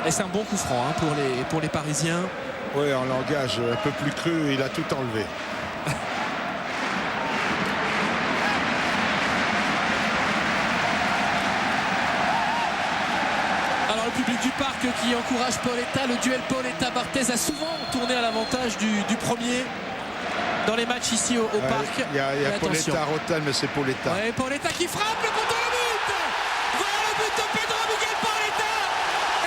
Et c'est un bon coup franc hein, pour les Parisiens. Oui, en langage un peu plus cru, il a tout enlevé. Alors le public du Parc qui encourage Paoletta, le duel Paoletta-Barthez a souvent tourné à l'avantage du premier dans les matchs ici au Parc. Il y a Paoletta, Rotten, mais c'est Paoletta. Ouais, Paoletta qui frappe le poteau, le but. Voilà le but de Pedro Miguel Paoletta.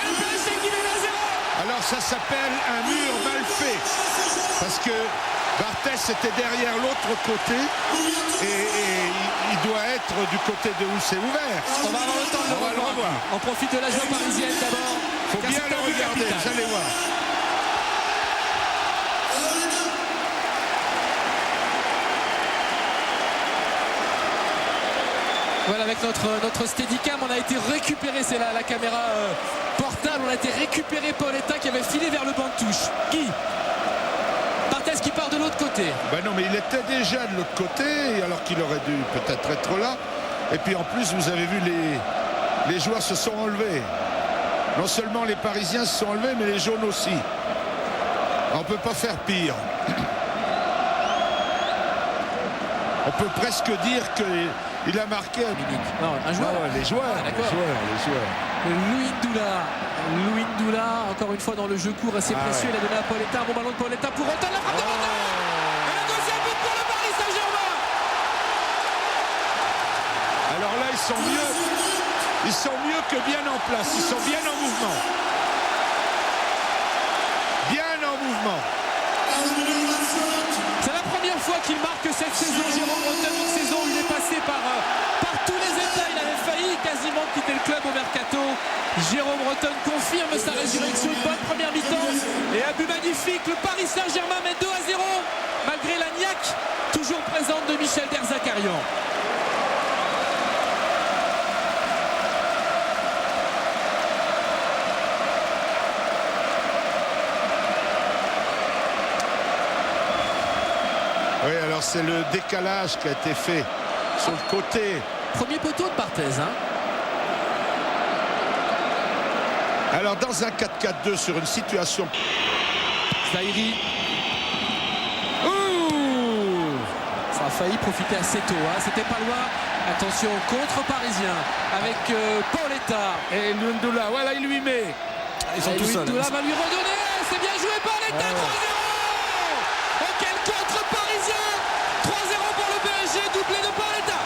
Et le PSG qui mène à 0. Alors ça s'appelle un mur mal fait. Parce que Barthez était derrière l'autre côté et il doit être du côté de où c'est ouvert. On va avoir le temps de le revoir. On profite de la joie parisienne d'abord. Il faut bien le regarder, vous allez voir. Voilà, avec notre Steadicam, on a été récupéré, c'est la caméra portable, on a été récupéré Paoletta qui avait filé vers le banc de touche. Qui Barthez qui part de l'autre côté. Ben non, mais il était déjà de l'autre côté, alors qu'il aurait dû peut-être être là. Et puis en plus, vous avez vu, les joueurs se sont enlevés. Non seulement les Parisiens se sont enlevés, mais les jaunes aussi. On ne peut pas faire pire. On peut presque dire qu'il a marqué non, un joueur. Ah ouais, les joueurs. Louis Ndoula, encore une fois dans le jeu court assez précieux. Il a donné à Paoletta, un bon ballon de Paoletta pour Rotten, la frappe de Rotten. Et le deuxième but pour le Paris Saint-Germain. Alors là, ils sont mieux que bien en place. Ils sont bien en mouvement. Bien en mouvement. C'est la première fois qu'il marque cette saison, Jérôme Rotten, une saison où il est passé par tous les états. Il avait failli quasiment quitter le club au mercato. Jérôme Rotten confirme sa résurrection, une bonne première mi-temps. Et un but magnifique, le Paris Saint-Germain met 2-0, malgré la niaque toujours présente de Michel Derzakarian. Oui, alors c'est le décalage qui a été fait sur le côté. Premier poteau de Barthez. Alors dans un 4-4-2 sur une situation. Zahiri. Ça a failli profiter assez tôt. C'était pas loin. Attention, contre parisien avec Paoletta. Et Ndoula, voilà, il lui met. Ils sont tous seuls. Ndoula va lui redonner. C'est bien joué, Paoletta. 3-0. Oh, quel contre parisien. 3-0 pour le PSG, doublé de Paoletta.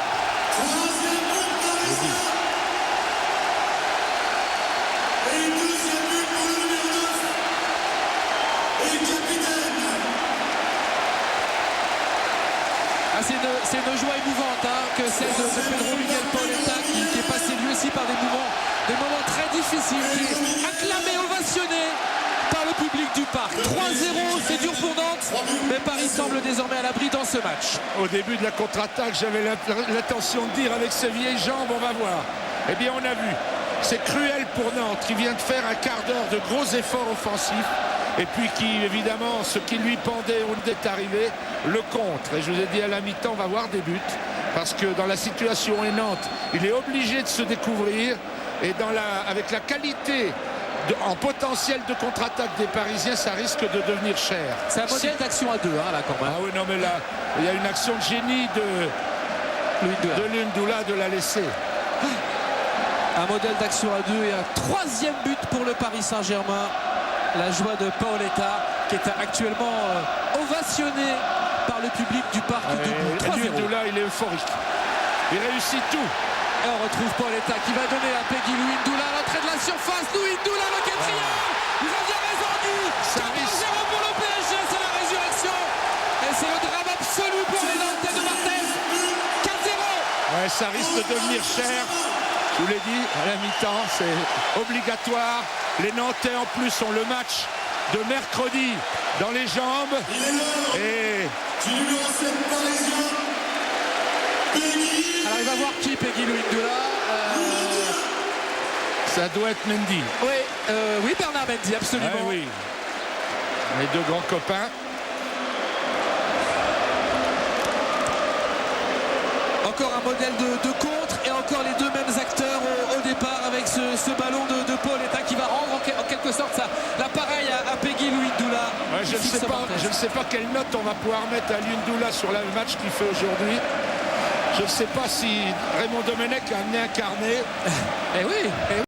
C'est une joie émouvante que celle de Pedro Miguel Paoletta qui est passé lui aussi par des moments très difficiles, qui est acclamé, ovationné par le public du Parc. 3-0, c'est dur pour Nantes, mais Paris semble désormais à l'abri dans ce match. Au début de la contre-attaque, j'avais l'intention de dire avec ses vieilles jambes, on va voir. Eh bien, on a vu. C'est cruel pour Nantes qui vient de faire un quart d'heure de gros efforts offensifs. Et puis qui, évidemment, ce qui lui pendait où il est arrivé, le contre. Et je vous ai dit à la mi-temps, on va voir des buts. Parce que dans la situation et Nantes, il est obligé de se découvrir. Et avec la qualité en potentiel de contre-attaque des Parisiens, ça risque de devenir cher. C'est un modèle d'action à deux, là, quand même. Ah oui, non, mais là, il y a une action de génie de Ndoula de la laisser. Un modèle d'action à deux et un troisième but pour le Paris Saint-Germain. La joie de Paoletta qui est actuellement ovationné par le public du Parc debout. Ndoula, il est euphorique. Il réussit tout. Et on retrouve Paoletta qui va donner à Peggy Louis Ndoula à l'entrée de la surface. Louis Ndoula, le quatrième. Il revient résendu. 4-0 pour le PSG, c'est la résurrection. Et c'est le drame absolu pour les Nantais de Barthez. 4-0. Ouais, ça risque de devenir cher. Je vous l'ai dit, à la mi-temps, c'est obligatoire. Les Nantais, en plus, ont le match de mercredi dans les jambes. Et alors, il va voir qui, Peggy Louis Ndoula. Ça doit être Mendy. Oui, Bernard Mendy, absolument. Oui. Les deux grands copains. Encore un modèle de contre et encore les deux mêmes acteurs au départ avec ce ballon de Paoletta qui va rendre en quelque je ne sais pas quelle note on va pouvoir mettre à Lundula sur le match qu'il fait aujourd'hui. Je ne sais pas si Raymond Domenech a amené un carnet. Eh oui,